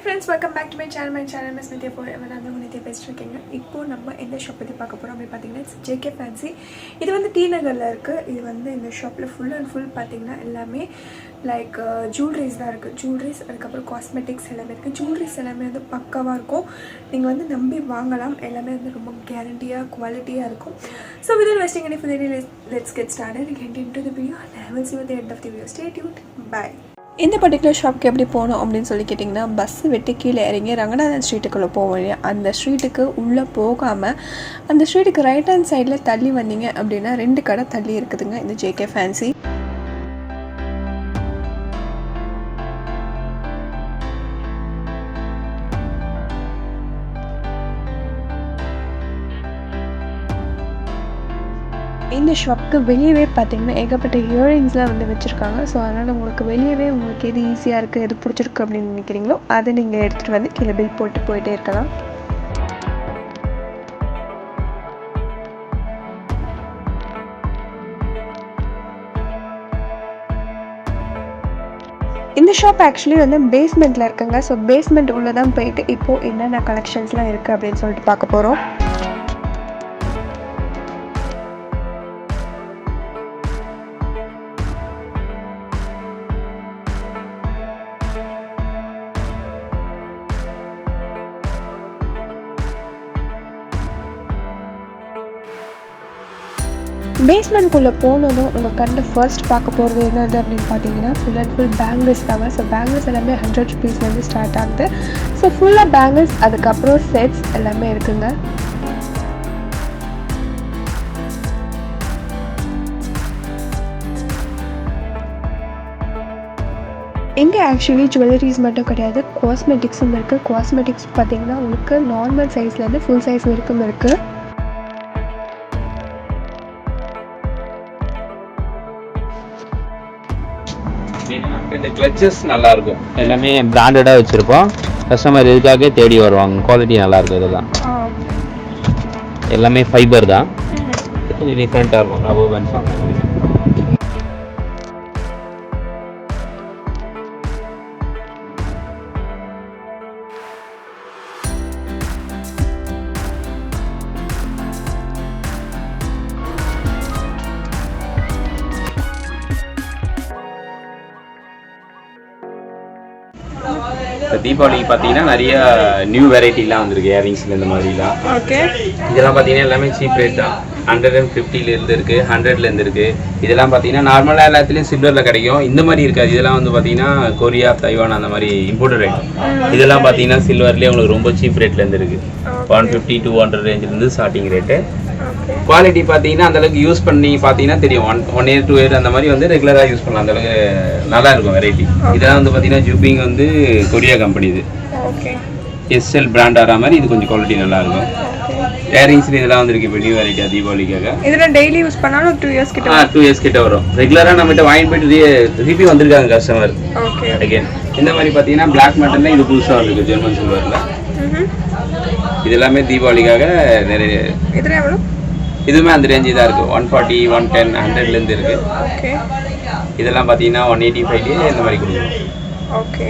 friends, welcome back to my channel. My channel is Nithya Forever. நான் தான் நித்யா பேசிட்டு இருக்கேங்க. இப்போ நம்ம எந்த ஷாப் பற்றி பார்க்க போகிறோம் அப்படி பார்த்தீங்கன்னா JK Fancy. இது வந்து டி நகரில் இருக்குது. இது வந்து இந்த ஷாப்பில் ஃபுல் அண்ட் ஃபுல் பார்த்தீங்கன்னா எல்லாமே லைக் ஜுவல்லரிஸ் தான் இருக்குது. ஜுவல்லரிஸ் அதுக்கப்புறம் காஸ்மெட்டிக்ஸ் எல்லாமே இருக்குது. ஜுவல்லரிஸ் எல்லாமே வந்து பக்காவாக இருக்கும். நீங்கள் வந்து நம்பி வாங்கலாம். எல்லாமே வந்து ரொம்ப கேரண்டியாக குவாலிட்டியாக இருக்கும். So without wasting any further delay, let's get started and get into the video and I will see you at the end of the video. Stay tuned. Bye. இந்த பர்டிகுலர் ஷாப்க்கு எப்படி போகணும் அப்படின்னு சொல்லி கேட்டிங்கன்னா பஸ்ஸு விட்டு கீழே இறங்கி ரங்கநாதன் ஸ்ட்ரீட்டுக்குள்ளே போவோம் இல்லையா, அந்த ஸ்ட்ரீட்டுக்கு உள்ளே போகாமல் அந்த ஸ்ட்ரீட்டுக்கு ரைட் ஹேண்ட் சைடில் தள்ளி வந்தீங்க அப்படின்னா 2 கடை தள்ளி இருக்குதுங்க இந்த JK Fancy. இந்த ஷாப்புக்கு வெளியவே பார்த்தீங்கன்னா ஏகப்பட்ட இயரிங்ஸ்லாம் வந்து வச்சுருக்காங்க. ஸோ அதனால் உங்களுக்கு வெளியவே உங்களுக்கு எது ஈஸியாக இருக்குது, எது பிடிச்சிருக்கு அப்படின்னு நினைக்கிறீங்களோ அதை நீங்கள் எடுத்துகிட்டு வந்து கீழே பில் போட்டு போயிட்டே இருக்கலாம். இந்த ஷாப் ஆக்சுவலி வந்து பேஸ்மெண்ட்டில் இருக்குங்க. ஸோ பேஸ்மெண்ட் உள்ளே தான் போயிட்டு இப்போது என்னென்ன கலெக்ஷன்ஸ்லாம் இருக்குது அப்படின்னு சொல்லிட்டு பார்க்க போகிறோம். பேஸ்மெண்ட்குள்ளே போனதும் உங்கள் கண்டு ஃபர்ஸ்ட் பார்க்க போகிறது என்னது அப்படின்னு பார்த்தீங்கன்னா ஃபுல் அண்ட் ஃபுல் பேங்கிள்ஸ் தாங்க. ஸோ பேங்கிள்ஸ் எல்லாமே 100 rupees வந்து ஸ்டார்ட் ஆகுது. ஸோ ஃபுல்லாக பேங்கிள்ஸ் அதுக்கப்புறம் செட்ஸ் எல்லாமே இருக்குங்க. இங்கே ஆக்சுவலி ஜுவல்லரிஸ் மட்டும் கிடையாது, காஸ்மெட்டிக்ஸும் இருக்குது. காஸ்மெட்டிக்ஸ் பார்த்தீங்கன்னா உங்களுக்கு நார்மல் சைஸ்லேருந்து ஃபுல் சைஸ் வரைக்கும் இருக்குது. இந்த கிளச்சஸ் நல்லா இருக்கும், எல்லாமே பிராண்டடாக வச்சுருப்போம். கஸ்டமர் இதுக்காக தேடி வருவாங்க. குவாலிட்டி நல்லா இருக்கும். இதெல்லாம் எல்லாமே ஃபைபர் தான், கொஞ்சம் டிஃப்ரெண்ட்டாக இருக்கும். ரப்பர் பேண்ட்ஸ் தீபாவளிக்கு பார்த்தீங்கன்னா நிறைய நியூ வெரைட்டிலாம் வந்திருக்கு. இயரிங்ஸில் இந்த மாதிரிலாம். ஓகே, இதெல்லாம் பார்த்தீங்கன்னா எல்லாமே சீப் ரேட் தான். 150லேருந்து இருக்குது, 100லேருந்து இருக்குது. இதெல்லாம் பார்த்தீங்கன்னா நார்மலாக எல்லாத்துலேயும் சில்வரில் கிடைக்கும். இந்த மாதிரி இருக்காது. இதெல்லாம் வந்து பார்த்தீங்கன்னா கொரியா, தைவான் அந்த மாதிரி இம்போர்ட்டட் ரேட். இதெல்லாம் பார்த்தீங்கன்னா சில்வர்லேயே உங்களுக்கு ரொம்ப சீப் ரேட்லேருந்து இருக்குது. 150 to 200 ரேஞ்சிலேருந்து ஸ்டார்டிங் ரேட்டு. குவாலிட்டி பார்த்தீங்கன்னா அந்தளவுக்கு யூஸ் பண்ணி பார்த்தீங்கன்னா தெரியும். 1 year 2 year அந்த மாதிரி வந்து ரெகுலராக யூஸ் பண்ணலாம். அந்தளவுக்கு நல்லா இருக்கும் வெரைட்டி. இதெல்லாம் வந்து பார்த்தீங்கன்னா ஜூபிங் வந்து கொரியா கம்பெனி. இது SL பிராண்ட் ஆகிற மாதிரி இது கொஞ்சம் குவாலிட்டி நல்லா இருக்கும். இயரிங்ஸ்ல இதெல்லாம் வந்துருக்கு இப்போ நியூ வெரைட்டியாக தீபாவளிக்காக. இதெல்லாம் டெய்லி யூஸ் பண்ணாலும் 2 years கிட்ட வரும். ரெகுலராக நம்மகிட்ட வாங்கி போயிட்டு ரிப்பீட் வந்திருக்காங்க கஸ்டமர். அகைன் இந்த மாதிரி பார்த்தீங்கன்னா பிளாக் மெட்டலில் இது புதுசாக இருக்குது ஜெர்மன் சில்வரில். இது எல்லாமே தீபாவளிக்காக நிறைய. இதுவுமே அந்த ரேஞ்சு தான் இருக்குது. 140, 110, 100லேருந்து இருக்குது. இதெல்லாம் பார்த்தீங்கன்னா 185 இந்த மாதிரி கொடுக்கும். ஓகே,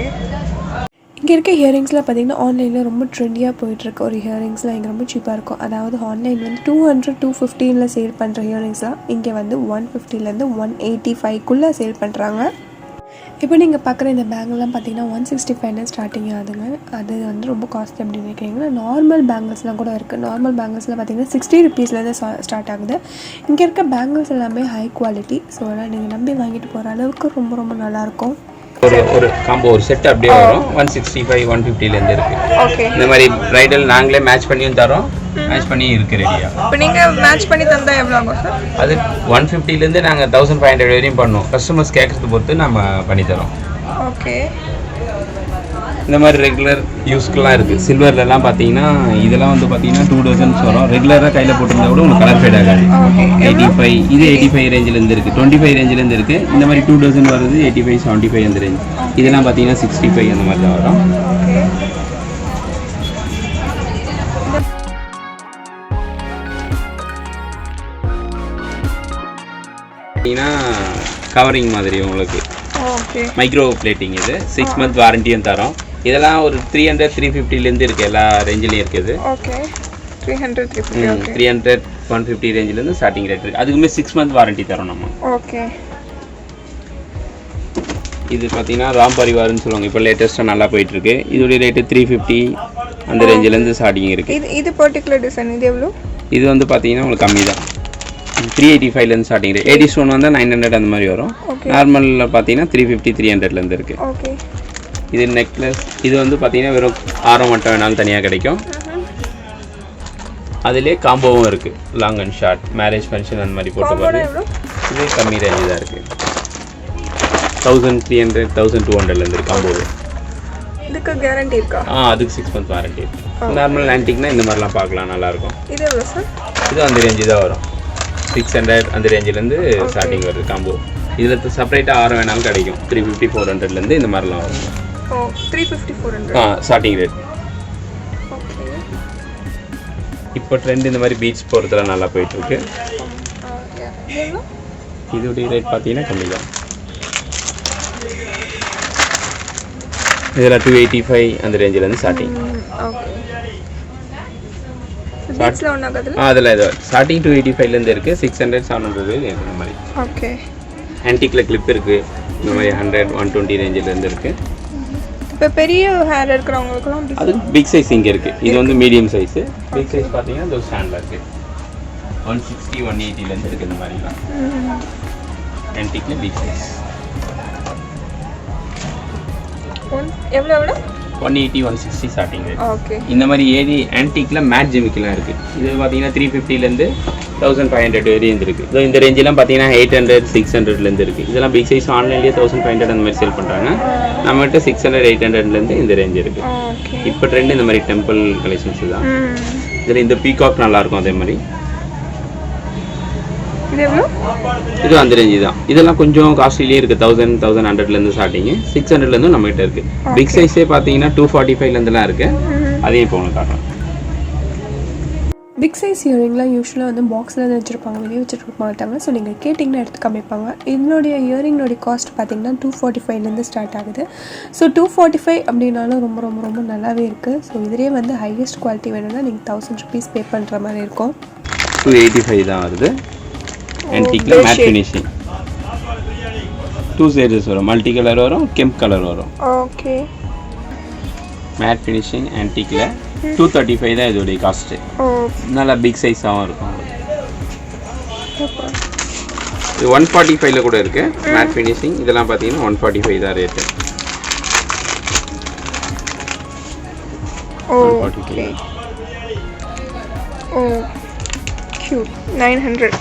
இங்கே இருக்க இயரிங்ஸில் பார்த்தீங்கன்னா ஆன்லைனில் ரொம்ப ட்ரெண்டியாக போயிட்டுருக்கு. ஒரு இயரிங்ஸ்லாம் இங்கே ரொம்ப சீப்பாக இருக்கும். அதாவது ஆன்லைன் வந்து 200, 215 சேல் பண்ணுற இயரிங்ஸ்லாம் இங்கே வந்து 150லேருந்து 185க்குள்ளே சேல் பண்ணுறாங்க. இப்போ நீங்கள் பார்க்குற இந்த பேங்கிள்லாம் பார்த்தீங்கன்னா 165 ஸ்டார்டிங் ஆகுதுங்க. அது வந்து ரொம்ப காஸ்ட்லி அப்படின்னு நினைக்கிறீங்கன்னா நார்மல் பேங்கிள்ஸ்லாம் கூட இருக்குது. நார்மல் பேங்கிள்ஸ்லாம் பார்த்தீங்கன்னா 60 rupeesலேருந்து ஸ்டார்ட் ஆகுது. இங்கே இருக்க பேங்கிள்ஸ் எல்லாமே ஹை குவாலிட்டி. ஸோ அதனால் நீங்கள் நம்பி வாங்கிட்டு போகிற அளவுக்கு ரொம்ப ரொம்ப நல்லாயிருக்கும். ஒரு காம்போ ஒரு செட் அப்படியே வரும். 165, 150லேருந்து இருக்குது. ஓகே, இந்த மாதிரி பிரைடல் நாங்களே மேட்ச் பண்ணியும் தரோம். மேட்ச் பண்ணி இருக்கு ரெடியா. இப்போ நீங்கள் மேட்ச் பண்ணி தந்தால் எவ்வளோ ஆகும் சார்? அது 150லேருந்து நாங்கள் 1500 வரையும் பண்ணுவோம். கஸ்டமர்ஸ் கேட்கறது பொறுத்து நம்ம பண்ணித்தரோம். ஓகே, இந்த மாதிரி ரெகுலர் யூஸ்க்குலாம் இருக்குது. சில்வர்லலாம் பார்த்தீங்கன்னா இதெல்லாம் வந்து பார்த்தீங்கன்னா 2 dozens வரும். ரெகுலராக கையில் போட்டிருந்தா கூட உங்களுக்கு கலர் ஃபேட் ஆகாது. 85 இது 85 ரேஞ்சிலேருந்து இருக்குது. 25 ரேஞ்சிலேருந்து இருக்குது. இந்த மாதிரி 2 dozen வருது 85, 75 அந்த ரேஞ்ச். இதெல்லாம் பார்த்தீங்கன்னா 65 அந்த மாதிரி தான் வரும். கவரிங் மாதிரி உங்களுக்கு மைக்ரோ பிளேட்டிங். இது 6 month வாரண்டியும் தரோம். இதெல்லாம் ஒரு 300 350லேருந்து இருக்குது, எல்லா ரேஞ்சிலையும் இருக்குது. ஓகே 300 350 ஓகே 300 150 ரேஞ்சிலேருந்து ஸ்டார்டிங் ரேட் இருக்குது. அதுக்குமே 6 மந்த் வாரண்டி தரோம் நம்ம. ஓகே. இது பார்த்தீங்கன்னா ராம் பரிவார்னு சொல்லுவாங்க, இப்போ லேட்டஸ்ட்டாக நல்லா போயிட்டுருக்கு. இதோடைய ரேட்டு 350 அந்த ரேஞ்சிலேருந்து ஸ்டார்டிங் இருக்குது. இது பர்டிகுலர் டிசைன் இது எவ்வளோ? இது வந்து பார்த்தீங்கன்னா உங்களுக்கு கம்மி தான், 385லேருந்து ஸ்டார்டிங் ரேட். ஏடி ஸ்டோன் வந்தால் 900 அந்த மாதிரி வரும். நார்மலில் பார்த்தீங்கன்னா 350 300லேருந்து இருக்குது. ஓகே. இது நெக்லஸ், இது வந்து பார்த்தீங்கன்னா வெறும் ஆரம் மட்டும் வேணாலும் தனியாக கிடைக்கும். அதிலே காம்போவும் இருக்குது, long and short, marriage function அந்த மாதிரி போட்டு போகிறது. இது கம்மி ரேஞ்சு தான் இருக்குது, 1300 1200லேருந்து இருக்குது காம்போ. இதுக்கு கேரண்டி இருக்கா? அதுக்கு 6 மந்த் வாரண்டி இருக்குது. நார்மல் ஆன்டிக்னா இந்த மாதிரிலாம் பார்க்கலாம், நல்லாயிருக்கும். இது எவ்வளோ சார்? இது அந்த ரேஞ்சு தான் வரும், 600 அந்த ரேஞ்சிலேருந்து ஸ்டார்டிங் வருது காம்போ. இதில் செப்பரேட்டாக ஆரம் வேணாலும் கிடைக்கும், 350 400லேருந்து இந்த மாதிரிலாம் வரும். 350 400 ஸ்டார்டிங் ரேட். இப்போ ட்ரெண்ட் இந்த மாதிரி பீச் போகிறதுலாம் நல்லா போயிட்டுருக்கு. இதோடைய ரேட் பார்த்தீங்கன்னா கம்மி தான். இதில் 285 அந்த ரேஞ்சிலேருந்து ஸ்டார்டிங். அதில் இது ஸ்டார்டிங் 285லேருந்து இருக்குது, 600 700 இந்த மாதிரி. ஓகே. ஆன்டிக்கில் கிளிப் இருக்குது, இந்த மாதிரி 100 120 ரேஞ்சிலேருந்து இருக்குது. இப்போ பெரிய ஹேர் இருக்கிறவங்களுக்குலாம் அது பிக் சைஸ் இங்கே இருக்குது. இது வந்து மீடியம் சைஸு. பிக் சைஸ் பார்த்தீங்கன்னா இந்த ஸ்டாண்டில் இருக்குது, 160 180லேருந்து இருக்குது இந்த மாதிரிலாம். ஆன்டிக்கில் பிக் சைஸ் எவ்வளோ எவ்வளோ? 180 160 ஸ்டார்டிங் ரேட். ஓகே. இந்த மாதிரி ஏடி ஆன்டிக்கில் மேட் ஜிமிக்கெலாம் இருக்குது. இது பார்த்தீங்கன்னா 350லேருந்து 1500 ரேஞ்ச் இருக்குது. ஸோ இந்த ரேஞ்செலாம் பார்த்தீங்கன்னா 800 600லேருந்து இருக்குது. இதெல்லாம் பிக் சைஸ் ஆன்லைன்லேயே 1500 அந்த மாதிரி சேல் பண்ணுறாங்க. நம்மகிட்ட 600 800லேருந்து இந்த ரேஞ்ச் இருக்குது. இப்போ ட்ரெண்ட் இந்த மாதிரி டெம்பிள் கலெக்ஷன்ஸ் தான். இதில் இந்த பீகாக் நல்லாயிருக்கும். அதே மாதிரி இது அந்த ரேஞ்சு தான். இதெல்லாம் கொஞ்சம் காஸ்ட்லியே இருக்குது, 1000 1100லேருந்து ஸ்டார்டிங்கு, 600லேருந்து நம்மகிட்ட இருக்குது. பிக் சைஸே பார்த்தீங்கன்னா 245லேருந்துலாம் இருக்குது. அதையும் இப்போ உங்களுக்கு காட்டுறோம். பிக் சைஸ் இயரிங்லாம் யூஸ்வலாக வந்து பாக்ஸில் தான் வச்சுருப்பாங்க, வெளியே வச்சுருக்க மாட்டாங்க. ஸோ நீங்கள் கேட்டிங்கன்னா எடுத்து காமிப்பாங்க. இதனுடைய இயரிங்கோடைய காஸ்ட் பார்த்தீங்கன்னா 245லேருந்து ஸ்டார்ட் ஆகுது. ஸோ 245 அப்படின்னாலும் ரொம்ப ரொம்ப ரொம்ப நல்லாவே இருக்குது. ஸோ இதிலே வந்து ஹையஸ்ட் குவாலிட்டி வேணும்னா நீங்கள் 1000 rupees பே பண்ணுற மாதிரி இருக்கும். 285 தான் வருது. ஆன்டிக்ல மேட் ஃபினிஷிங், 2 ஷேட்ஸ் வரும், மல்டி கலர் வரும், கெம்ப் கலர் வரும். ஓகே. மேட் ஃபினிஷிங் ஆன்டிக்ல 235 தான் இதோடைய காஸ்ட்டு. நல்லா பிக் சைஸாகவும் இருக்கும். இது 145ல கூட இருக்கு மேட் ஃபினிஷிங். இதெல்லாம் பார்த்தீங்கன்னா 145 தான் ரேட்டு. ஓகே. ஓ கியூட். 900.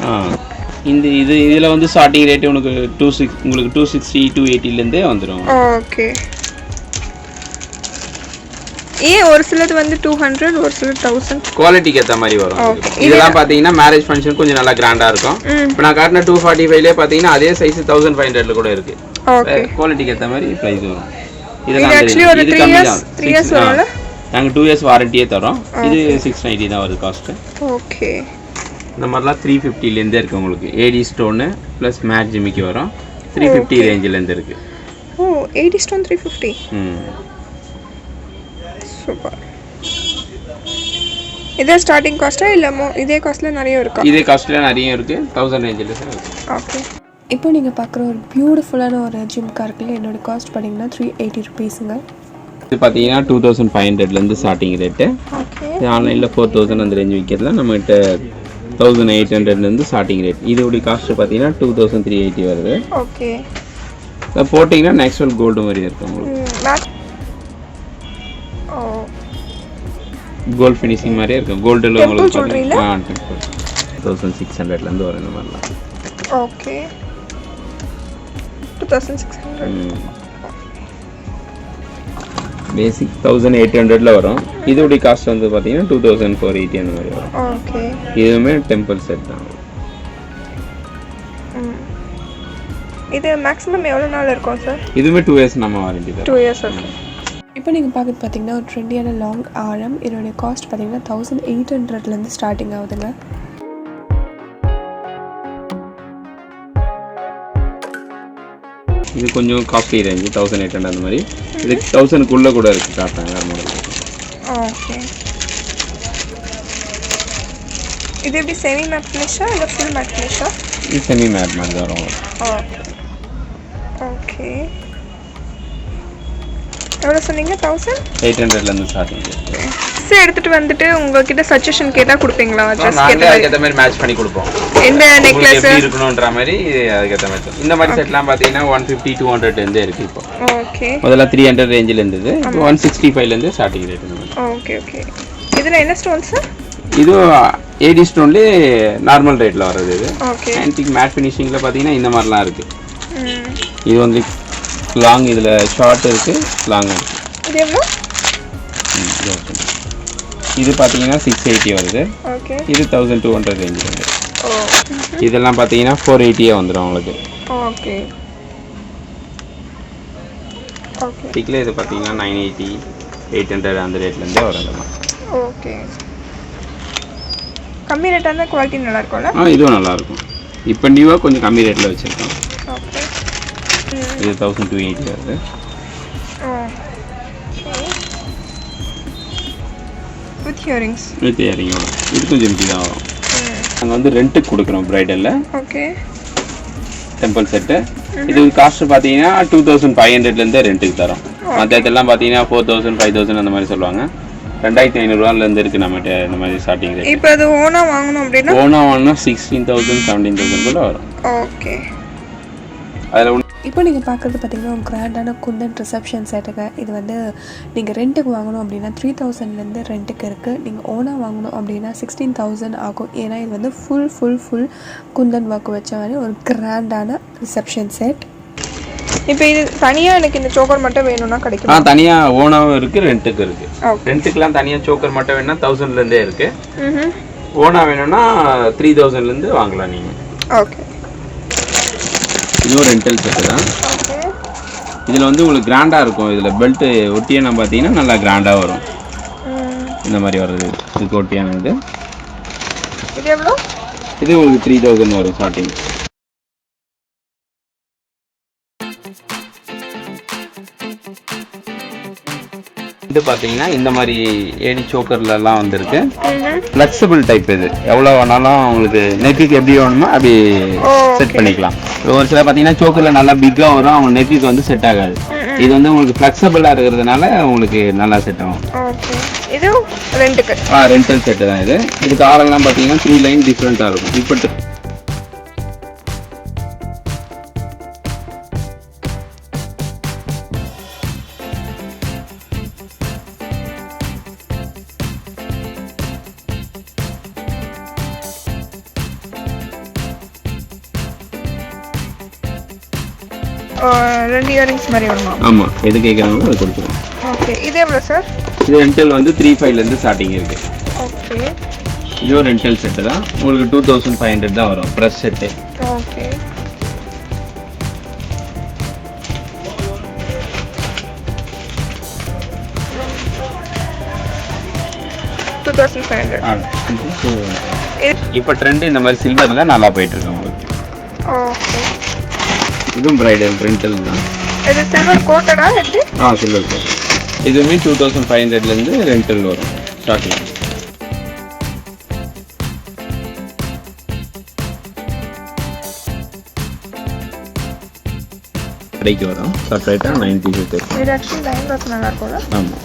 இந்த இதில் வந்து ஸ்டார்டிங் ரேட்டு உங்களுக்கு 260 280லேருந்தே வந்துடும். ஓகே. ஒரு சிலது வந்து 200, ஒரு சிலது 1000. குவாலிட்டிக்கு ஏற்ற மாதிரி வரும். இதெல்லாம் பார்த்தீங்கன்னா மேரேஜ் ஃபங்க்ஷன் கொஞ்சம் நல்லா கிராண்டாக இருக்கும். இப்போ நான் காட்டின 245லே பார்த்தீங்கன்னா அதே சைஸ் 1500ல கூட இருக்கு. குவாலிட்டிக்கு ஏற்ற மாதிரி ப்ரைஸ் வரும். இதெல்லாம் இது கம்மி தான். 3 years வரும்ல. நாங்கள் 2 years வாரண்டியே தரோம். இது 690 தான் வருது காஸ்ட்டு. ஓகே. இந்த மாதிரிலாம் 350லேருந்தே இருக்குது உங்களுக்கு. ஏடி ஸ்டோனு ப்ளஸ் மேட் ஜிமிக்கி வரும். 350 ரேஞ்சிலேருந்து இருக்குது. ஓ ஏடி ஸ்டோன் 350. சூப்பர். இதே ஸ்டார்டிங் காஸ்ட்டா இல்லை இதே காஸ்ட்டில் நிறைய இருக்கா? இதே காஸ்ட்டில் நிறைய இருக்குது, 1000 ரேஞ்சில் இருக்குது. ஓகே. இப்போ நீங்கள் பார்க்குற ஒரு பியூட்டிஃபுல்லான ஒரு ஜிம்கா இருக்குல்ல, என்னோட காஸ்ட் பார்த்தீங்கன்னா 380 rupeesங்க. இது பார்த்தீங்கன்னா 2500லேருந்து ஸ்டார்டிங் ரேட்டு. இது ஆன்லைனில் 4000 அந்த ரேஞ்ச் விற்கிறதுல நம்மகிட்ட 1800லேருந்து ஸ்டார்டிங் ரேட். இதோடைய காஸ்ட்டு பார்த்தீங்கன்னா 2380 வருது. ஓகே. இதை போட்டிங்கன்னா நேச்சுரல் கோல்டு மாதிரி இருக்கும் உங்களுக்கு. கோல்டு ஃபினிஷிங் மாதிரியே இருக்கும். கோல்டில் உங்களுக்கு 1600லேருந்து வரும் இந்த மாதிரிலாம். ஓகே. 2600. பேசிக் 1800ல வரும். இதோடைய காஸ்ட் வந்து பார்த்தீங்கன்னா 2480 அந்த மாதிரி வரும். ஓகே. இதுவுமே டெம்பிள் செட் தான். இது மேக்ஸிமம் எவ்வளோ நாள் இருக்கும் சார்? இதுவுமே 2 years நம்ம வாரண்டி தான். 2 years. ஓகே. இப்போ நீங்கள் பார்க்குறது பார்த்தீங்கன்னா ஒரு ட்ரெண்டியான லாங் ஆரம். இதோடைய காஸ்ட் பார்த்தீங்கன்னா 1800லேருந்து ஸ்டார்டிங் ஆகுதுங்க. இது கொஞ்சம் காஸ்ட்லி ரேஞ்சு 1800 அந்த மாதிரி. இது 1000க்குள்ளே கூட இருக்குது காட்டுறேன் வேறு மாடல். ஓகே, இது எப்படி செமி மேட் ஃபினிஷா இல்லை ஃபுல் மேட் ஃபினிஷா? இது செமி மேட் மாதிரி தான் வரும். ஓகே, எவ்வளோ சொன்னீங்க? 1800லேருந்து ஸ்டார்டிங். எடுத்துட்டு வந்துட்டு உங்ககிட்ட சஜஷன் கேட்டா கொடுப்பீங்களா? நாங்களே அதுக்கேற்ற மாதிரி மேட்ச் பண்ணி கொடுப்போம். எந்த நெக்லஸ் எப்படி இருக்கணும்ன்ற மாதிரி அதுக்கேற்ற மாதிரி. இந்த மாதிரி செட்லாம் பார்த்தீங்கன்னா 150 200லேருந்தே இருக்குது. இப்போ ஓகே, முதல்ல 300 ரேஞ்சில் இருந்தது, இப்போ 165லேருந்து ஸ்டார்டிங் ரேட். ஓகே ஓகே, இதில் என்ன ஸ்டோன் சார்? இது ஏடி ஸ்டோன்லேயே நார்மல் ரேட்டில் வர்றது. இது ஓகே, ஆன்டிக் மேட் ஃபினிஷிங்கில் பார்த்தீங்கன்னா இந்த மாதிரிலாம் இருக்குது. இது வந்து லாங், இதில் ஷார்ட் இருக்குது, லாங் இருக்குது. இது எவ்வளோ? இது பார்த்தீங்கன்னா 680 வருது. ஓகே, இது 1200 ரேஞ்சு வருது. இதெல்லாம் பார்த்தீங்கன்னா 480 வந்துடும் உங்களுக்கு. ஓகே ஓகே, டிக்கில் இது பார்த்தீங்கன்னா 980 800 அந்த ரேட்லேருந்தே வரலாம். ஓகே, கம்மி ரேட்டாக இருந்தால் குவாலிட்டி நல்லா இருக்கும்ல? இதுவும் நல்லாயிருக்கும். இப்போ நியூவாக கொஞ்சம் கம்மி ரேட்டில் வச்சுருக்கோம். ஓகே, இது 1280 வருது. With earrings. வித் இயரிங்கோட இது கொஞ்சம் எம்டி தான் வரும். நாங்கள் வந்து ரெண்ட்டுக்கு கொடுக்குறோம் ப்ரைடலில். Okay, temple set. இது காஸ்ட் பார்த்தீங்கன்னா 2500லேருந்தே ரெண்ட்டுக்கு தரோம். மற்ற இதெல்லாம் பார்த்தீங்கன்னா 4000 5000 அந்த மாதிரி சொல்லுவாங்க. 2500 இருக்குது நம்மகிட்ட இந்த மாதிரி ஸ்டார்டிங் ரேட். இப்போ அது ஓனாக வாங்கணும் அப்படின்னா ஓனாக வாங்கினா 16,000 17,000 கூட வரும். ஓகே, அதில் இப்போ நீங்கள் பார்க்குறது பார்த்தீங்கன்னா ஒரு கிராண்டான குந்தன் ரிசப்ஷன் செட்டுங்க. இது வந்து நீங்கள் ரெண்ட்டுக்கு வாங்கணும் அப்படின்னா 3000லேருந்து ரெண்ட்டுக்கு இருக்குது. நீங்கள் ஓனாக வாங்கணும் அப்படின்னா 16,000 ஆகும். ஏன்னா இது வந்து ஃபுல் குந்தன் ஒர்க் வச்ச மாதிரி ஒரு கிராண்டான ரிசப்ஷன் செட். இப்போ இது தனியாக எனக்கு இந்த சோக்கர் மட்டும் வேணும்னா கிடைக்கும்? தனியாக ஓனாகவும் இருக்குது, ரெண்ட்டுக்கு இருக்குது. ரெண்ட்டுக்கெலாம் தனியாக சோக்கர் மட்டும் வேணும்னா 1000லேருந்தே இருக்குது. ஓனாக வேணும்னா 3000லேருந்து வாங்கலாம் நீங்கள். ஓகே, இதுவும் ரெண்டல் செட்டு தான். இதில் வந்து உங்களுக்கு கிராண்டாக இருக்கும். இதில் பெல்ட்டு ஒட்டியான பார்த்தீங்கன்னா நல்லா கிராண்டாக வரும். இந்த மாதிரி வர்றது இதுக்கு ஒட்டியான இது. இது எவ்வளோ? இது உங்களுக்கு 3000 வரும் ஸ்டார்டிங். இது பார்த்தீங்கன்னா இந்த மாதிரி ஏடி சோக்கர்லாம் வந்துருக்கு. Flexible type. இது எவ்வளோ வேணாலும் உங்களுக்கு நெக்குக்கு எப்படி வேணுமோ அப்படி செட் பண்ணிக்கலாம். ஒரு சில பார்த்தீங்கன்னா சோக்கரில் நல்லா பிக்காக வரும், அவங்க நெக்குக்கு வந்து செட் ஆகாது. இது வந்து உங்களுக்கு ஃப்ளெக்சிபிளாக இருக்கிறதுனால உங்களுக்கு நல்லா செட் ஆகும். இது ரெண்டுக்கு ரெண்டல் செட்டு தான் இது. இதுக்கு ஆரங்கெல்லாம் பார்த்தீங்கன்னா 3 லைன் டிஃப்ரெண்ட்டாக இருக்கும். இப்போ ரெண்டு இயரிங்ஸ் மாதிரி வருமா? ஆமாம், எது கேட்குறாங்களோ அதை கொடுத்துருவோம். ஓகே, இது எவ்வளோ சார்? இது ரெண்டல் வந்து 3500லேருந்து ஸ்டார்டிங் இருக்குது. ஓகே, இதுவும் ரெண்டல் செட்டு தான். உங்களுக்கு 2500 தான் வரும் ப்ரெஸ் செட்டு. ஓகே, இப்போ ட்ரெண்ட் இந்த மாதிரி சில்வரில் நல்லா போயிட்டு இருக்கு உங்களுக்கு. ஓகே, இதுவும் பிரைடல் ரெண்டல் தான். இது சில்வர் கோட்டடா எப்படி? Silver coat. இதுவுமே 2500லேருந்து ரெண்டல் வரும் ஸ்டார்டிங். கடைக்கு வரும் செப்பரேட்டாக 90 இருக்குது. இது ஆக்சுவலி லைன் ஒர்க் நல்லா இருக்கும்ல? ஆமாம்.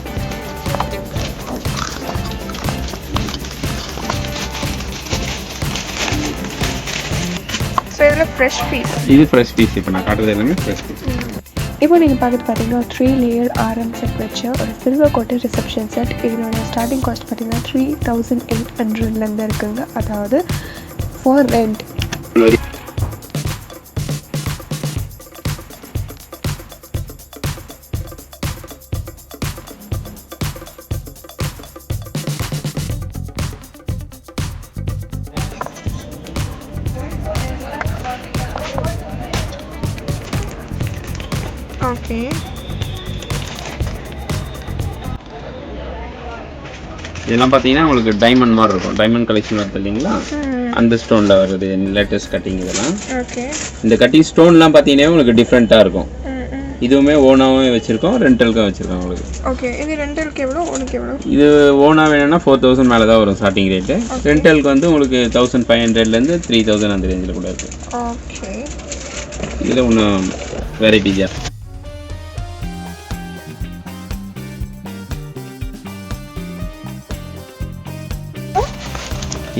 ஸோ இதில் ஃப்ரெஷ் பீஸ். இது ஃப்ரெஷ் பீஸ். இப்போ நான் காட்டுறது எல்லாமே ஃப்ரெஷ் பீஸ். இப்போ நீங்கள் பார்த்துட்டு பார்த்தீங்கன்னா 3 லேயர் RM செட் வச்ச ஒரு சில்வர் கோட்டட் ரிசப்ஷன் செட். இதனோட ஸ்டார்டிங் காஸ்ட் பார்த்தீங்கன்னா 3800லேருந்து இருக்குங்க. அதாவது ஃபார் ரெண்ட். ஓகே, இதெல்லாம் பார்த்தீங்கன்னா உங்களுக்கு டைமண்ட் மாதிரி இருக்கும். டைமண்ட் கலெக்ஷன் வருது இல்லைங்களா, அந்த ஸ்டோனில் வருது லேட்டஸ்ட் கட்டிங். இதெல்லாம் ஓகே, இந்த கட்டிங் ஸ்டோன்லாம் பார்த்தீங்கன்னா உங்களுக்கு டிஃப்ரெண்ட்டாக இருக்கும். இதுவுமே ஓனாவே வச்சுருக்கோம், ரெண்டலுக்கும் வச்சுருக்கோம் உங்களுக்கு. ஓகே, இது ரெண்டலுக்கு எவ்வளோ, ஒன்றுக்கு எவ்வளோ? இது ஓனா வேணும்னா 4000 மேலே தான் வரும் ஸ்டார்டிங் ரேட்டு. ரெண்டலுக்கு வந்து உங்களுக்கு 1500லேருந்து 3000 அந்த ரேஞ்சில் கூட இருக்குது. ஓகே, இதில் ஒன்றும் வெரைட்டி ஜாஸ்தி.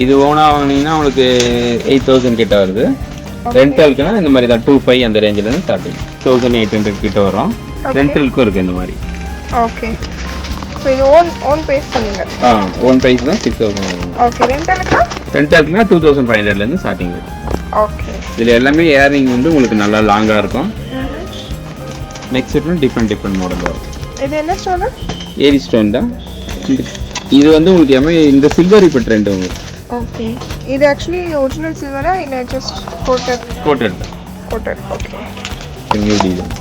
இது ஓனா வாங்கினீங்கன்னா உங்களுக்கு 8000 கிட்ட வருது. ரெண்டலுக்குனா இந்த மாதிரி தான் 2500 அந்த ரேஞ்சிலேருந்து ஸ்டார்டிங் 1800 கிட்ட வரும். ரெண்டலுக்கும் இருக்குது இந்த மாதிரி. ஓகே, ஸோ இது ஓன் ப்ரைஸ் பண்ணுங்க. ஓன் ப்ரைஸ் தான் 6000 வரும். ஓகே, ரெண்டலுக்குனா 2500லேருந்து ஸ்டார்டிங். ஓகே, இதில் எல்லாமே ஏரிங் வந்து உங்களுக்கு நல்லா லாங்காக இருக்கும். நெக்ஸ்ட் செட்டும் டிஃப்ரெண்ட் மாடல் வரும். இது என்ன ஸ்டோன்? ஏரி ஸ்டோன் தான். இது வந்து உங்களுக்கு எல்லாமே இந்த சில்வர் இப்போ ட்ரெண்ட் உங்களுக்கு. ஓகே, இது ஆக்சுவலி ஒரிஜினல் சில்வரா இல்லை just coated? Coated. Okay, new design.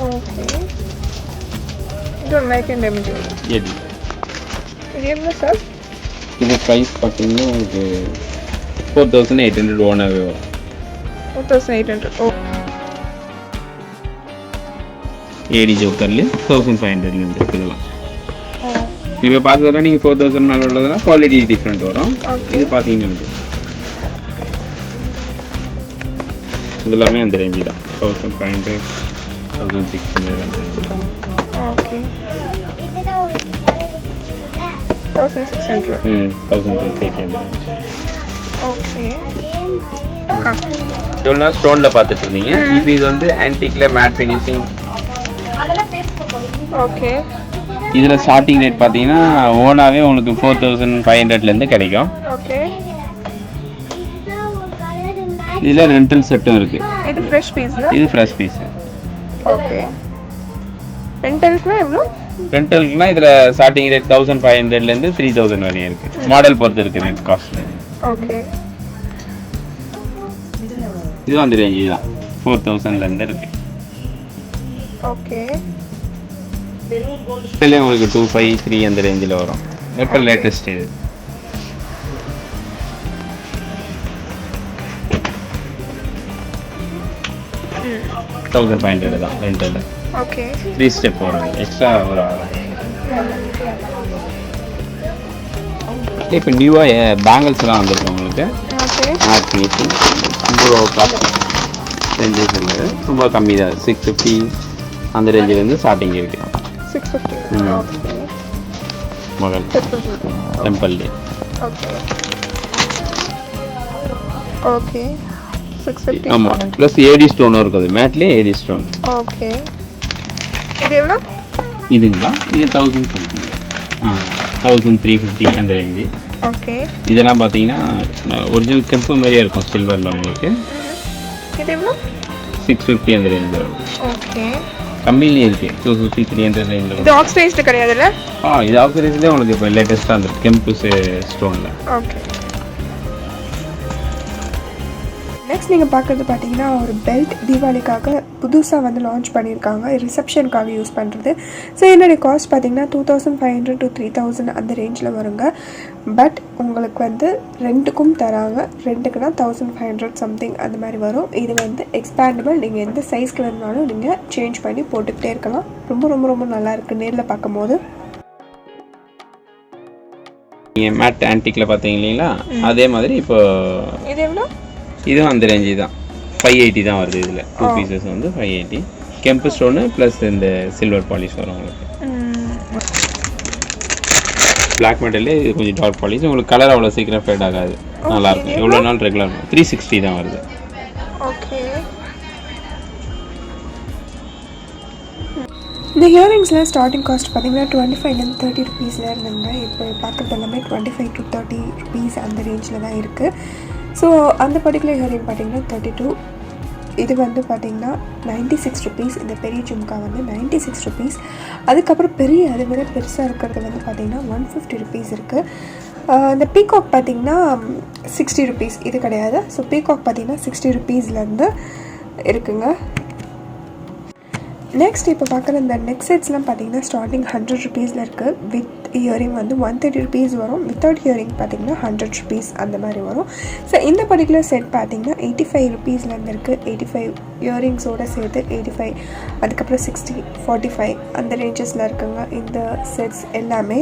Okay, இது ஒரு மேக்கன் டேமேஜ். இது என்ன சார்? இது ப்ரைஸ் பார்த்தீங்கன்னா உங்களுக்கு 4800 ஓனாகவே வரும். 4800. ஓ, ஏடி ஜோக்கர்லேயே 1500லேருந்து இருக்குதுலாம். இப்போ பார்த்ததெல்லாம் நீங்கள் 4000 மேலே உள்ளதெல்லாம் குவாலிட்டி டிஃப்ரெண்ட் வரும். இது பார்த்தீங்கன்னா இது எல்லாமே அந்த ரேஞ்சு தான். 1500, 1600 அந்த ரேஞ்சு தான். ஓகே, 1600. 1800. ஓகே, இதெல்லாம் ஸ்டோனில் பார்த்துட்டு இருந்தீங்க. இப்போ இது வந்து ஆன்டிக்கில் மேட் ஃபினிஷிங். ஓகே, இதில் ஸ்டார்டிங் ரேட் பார்த்தீங்கன்னா ஓனாவே உங்களுக்கு 4500லேருந்து கிடைக்கும். ஓகே, இதில் ரெண்டல் செட்டும் இருக்குது. இது ஃப்ரெஷ் பீஸ்ல? இது ஃப்ரெஷ் பீஸு. ஓகே, ரெண்டலுக்குனா எவ்வளோ? ரெண்டலுக்குனா இதில் ஸ்டார்டிங் ரேட் 1500லேருந்து 3000 வரையும் இருக்குது. மாடல் பொறுத்து இருக்குது ரேட் காஸ்ட். ஓகே, இதுவும் அந்த ரேஞ்சு தான் 4000லேருந்து இருக்குது. ஓகே, இதுலேயே உங்களுக்கு 253 அந்த ரேஞ்சில் வரும். இப்போ லேட்டஸ்ட் இது. $1500 தான் ரெண்டல். ஓகே, 3 ஸ்டெப் வரும் எக்ஸ்ட்ரா ஒரு. இப்போ நியூவாக பேங்கிள்ஸ்லாம் வந்துருக்கு உங்களுக்கு. ஓகே, மேட் ஃபினிஷிங் ரொம்ப கம்மி தான். 650 அந்த ரேஞ்சிலேருந்து ஸ்டார்டிங் இருக்குது. 650. ஓகே, மகள் டெம்பிள். Okay, okay, 650. ஆமாம், ப்ளஸ் ஏடி ஸ்டோனும் இருக்குது. மேட்லேயே ஏடி ஸ்டோன். ஓகே, இது எவ்வளோ? இதுங்களா? இது 1050. 1350 அந்த ரேஞ்சு. ஓகே, இதெல்லாம் பார்த்தீங்கன்னா ஒரிஜினல் கெம்பு மாதிரியே இருக்கும் சில்வரில் உங்களுக்கு. இது எவ்வளோ? 650 அந்த ரேஞ்சில் வரும். ஓகே, கம்மியிலே இருக்குது 250, 300 ரேஞ்சில் வரும். இது ஆக்சிடைஸ்டு கிடையாதுல்ல? இது ஆக்சிடைஸ்லேயே உங்களுக்கு இப்போ லேட்டஸ்ட்டாக வந்துருக்கு கெம்பு ஸ்டோனில். ஓகே, நெக்ஸ்ட் நீங்கள் பார்க்குறது பார்த்தீங்கன்னா ஒரு பெல்ட் தீபாவளிக்காக புதுசாக வந்து லான்ச் பண்ணியிருக்காங்க, ரிசப்ஷனுக்காக யூஸ் பண்ணுறது. ஸோ என்னுடைய காஸ்ட் பார்த்தீங்கன்னா 2500 to 3000 அந்த ரேஞ்சில் வருங்க. பட் உங்களுக்கு வந்து ரெண்டுக்கும் தராங்க. ரெண்டுக்குனா 1500 சம்திங் அந்த மாதிரி வரும். இது வந்து எக்ஸ்பேண்டபிள். நீங்கள் எந்த சைஸ்க்கு வேணுனாலும் நீங்கள் சேஞ்ச் பண்ணி போட்டுக்கிட்டே இருக்கலாம். ரொம்ப ரொம்ப ரொம்ப நல்லா இருக்குது நேரில் பார்க்கும்போது. நீங்கள் மேட் ஆன்டிக்கில் பார்த்தீங்க இல்லைங்களா, அதே மாதிரி இப்போ இது எவ்வளோ? இதுவும் அந்த ரேஞ்சு தான். 580 தான் வருது. இதில் 2 பீசஸ் வந்து 580. கெம்பு ஸ்டோனு ப்ளஸ் இந்த சில்வர் பாலிஷ் வரும் உங்களுக்கு. பிளாக் மெட்டல்லே இது கொஞ்சம் டார்க் பாலிஷ். உங்களுக்கு கலர் அவ்வளோ சீக்கிரம் ஃபேட் ஆகாது, நல்லாயிருக்கும். எவ்வளோ நாள் ரெகுலர் 360 தான் வருது. ஓகே, இந்த இயரிங்ஸில் ஸ்டார்டிங் காஸ்ட் பார்த்தீங்கன்னா 25லேருந்து 30 ருபீஸில் இருந்துங்க. இப்போ பார்க்குறது எல்லாமே 25 to 30 ருபீஸ் அந்த ரேஞ்சில் தான் இருக்குது. ஸோ அந்த பர்டிகுலர் இயரிங் பார்த்தீங்கன்னா 32. இது வந்து பார்த்திங்கன்னா 96 ருபீஸ். இந்த பெரிய ஜும்கா வந்து 96 ருபீஸ். அதுக்கப்புறம் பெரிய அதை விட பெருசாக இருக்கிறது வந்து பார்த்திங்கன்னா 150 ருபீஸ் இருக்குது. இந்த பீகாக் பார்த்திங்கன்னா 60 ருபீஸ். இது கிடையாது. ஸோ பீகாக் பார்த்திங்கன்னா 60 ருபீஸ்லேருந்து இருக்குங்க. நெக்ஸ்ட் இப்போ பார்க்குற இந்த நெக் செட்ஸ்லாம் பார்த்தீங்கன்னா ஸ்டார்டிங் 100 ருபீஸில் இருக்குது. வித் இயரிங் வந்து 130 ருபீஸ் வரும். வித்தவுட் இயரிங் பார்த்தீங்கன்னா 100 ருபீஸ் அந்த மாதிரி வரும். ஸோ இந்த பர்டிகுலர் செட் பார்த்தீங்கன்னா 85 ருபீஸ்லேருந்து இருக்குது. 85 இயரிங்ஸோடு சேர்த்து 85, அதுக்கப்புறம் 60, 45 அந்த ரேஞ்சஸில் இருக்குங்க இந்த செட்ஸ் எல்லாமே.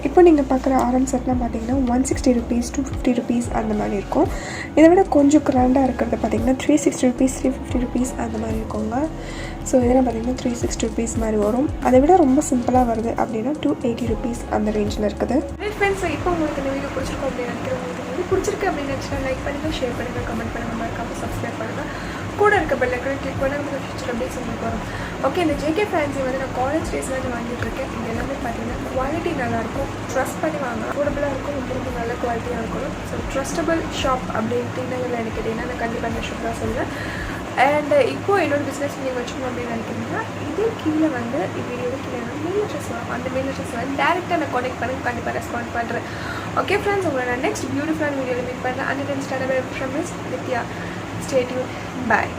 இப்போ நீங்கள் பார்க்குற ஆரம் செட்லாம் பார்த்தீங்கன்னா 160 ருபீஸ், 250 ருபீஸ் அந்த மாதிரி இருக்கும். இதை விட கொஞ்சம் கிராண்டாக இருக்கிறது பார்த்தீங்கன்னா 360 ருபீஸ், 350 ருபீஸ் அந்த மாதிரி இருக்குங்க. ஸோ இதெல்லாம் பார்த்தீங்கன்னா 360 ருபீஸ் மாதிரி வரும். அதை விட ரொம்ப சிம்பிளாக வருது அப்படின்னா 280 ருபீஸ் அந்த ரேஞ்சில் இருக்குது. ஃப்ரெண்ட்ஸ், இப்போ உங்களுக்கு இந்த வீடியோ பிடிச்சிருக்கோம் அப்படின்னு நினைக்கிறேன். உங்களுக்கு வீடியோ பிடிச்சிருக்கு அப்படின்னு நினச்சினா லைக் பண்ணுங்கள், ஷேர் பண்ணுங்கள், கமெண்ட் பண்ணுங்கள், மறக்காமல் சப்ஸ்கிரைப் பண்ணுங்கள். கூட இருக்க பெல் ஐக்கானை கிளிக் பண்ண உங்களுக்கு ஃபியூச்சர் அப்டேட்ஸ் உங்களுக்கு வரும். ஓகே, இந்த ஜேகே ஃபேன்சி வந்து நான் காலேஜ் டேஸ்லேருந்து வாங்கிட்டு இருக்கேன். இது எல்லாமே பார்த்தீங்கன்னா குவாலிட்டி நல்லாயிருக்கும், ட்ரஸ்ட் பண்ணி வாங்க, அஃபோர்டபுளாக இருக்கும், ரொம்ப நல்ல குவாலிட்டியாக இருக்கணும். ஸோ ட்ரஸ்டபிள் ஷாப் அப்படின்னு டிநகரில் எனக்கு கேட்டிங்கன்னா நான் கண்டிப்பாக அந்த ஷாப் தான் சொல்லுவேன். அண்ட் இப்போது என்னோட பிஸ்னஸ் நீங்கள் வச்சுக்கணும் அப்படின்னு நினைக்கிறீங்கன்னா இதே கீழே வந்து வீடியோட கீழே மெயில் அட்ரஸ் வரும். அந்த மெயில் அட்ரஸ் வந்து டேரெக்டாக நான் கான்டெக்ட் பண்ணி கண்டிப்பாக ரெஸ்பாண்ட் பண்ணுறேன். ஓகே ஃப்ரெண்ட்ஸ், உங்களை நான் நெக்ஸ்ட் பியூட்டிஃபுல்லான வீடியோவில் மீட் பண்ணுறேன். And then start from miss Vidya. Stay tune. Bye.